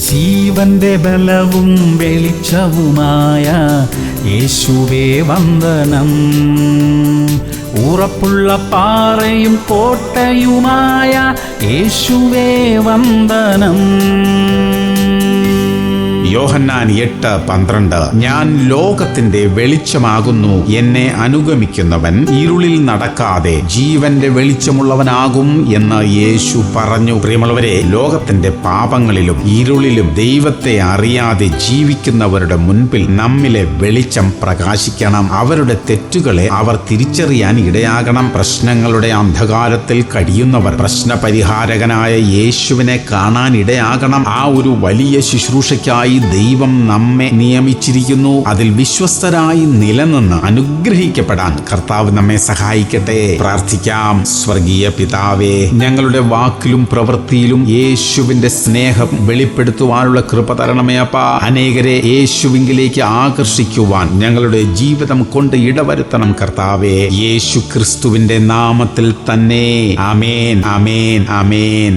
ജീവന്റെ ബലവും വെളിച്ചവുമായ യേശുവേ വന്ദനം. ഉറപ്പുള്ള പാറയും കോട്ടയുമായ യേശുവേ വന്ദനം. യോഹന്നാൻ 8:12 ഞാൻ ലോകത്തിന്റെ വെളിച്ചമാകുന്നു, എന്നെ അനുഗമിക്കുന്നവൻ ഇരുളിൽ നടക്കാതെ ജീവന്റെ വെളിച്ചമുള്ളവനാകും എന്ന് യേശു പറഞ്ഞു. പ്രിയമുള്ളവരെ, ലോകത്തിന്റെ പാപങ്ങളിലും ഇരുളിലും ദൈവത്തെ അറിയാതെ ജീവിക്കുന്നവരുടെ മുൻപിൽ നമ്മിലെ വെളിച്ചം പ്രകാശിക്കണം. അവരുടെ തെറ്റുകളെ അവർ തിരിച്ചറിയാൻ ഇടയാകണം. പ്രശ്നങ്ങളുടെ അന്ധകാരത്തിൽ കഴിയുന്നവർ പ്രശ്നപരിഹാരകനായ യേശുവിനെ കാണാൻ ഇടയാകണം. ആ ഒരു വലിയ ശുശ്രൂഷയ്ക്കായി ദൈവം നമ്മെ നിയമിച്ചിരിക്കുന്നു. അതിൽ വിശ്വസ്തരായി നിലനിന്ന് അനുഗ്രഹിക്കപ്പെടാൻ കർത്താവ് നമ്മെ സഹായിക്കട്ടെ. പ്രാർത്ഥിക്കാം. സ്വർഗീയ പിതാവേ, ഞങ്ങളുടെ വാക്കിലും പ്രവൃത്തിയിലും യേശുവിന്റെ സ്നേഹം വെളിപ്പെടുത്തുവാനുള്ള കൃപ തരണമേ അപ്പാ. അനേകരെ യേശുവിങ്കിലേക്ക് ആകർഷിക്കുവാൻ ഞങ്ങളുടെ ജീവിതം കൊണ്ട് ഇടവരുത്തണം കർത്താവേ. യേശു ക്രിസ്തുവിന്റെ നാമത്തിൽ തന്നെ. ആമേൻ, ആമേൻ, ആമേൻ.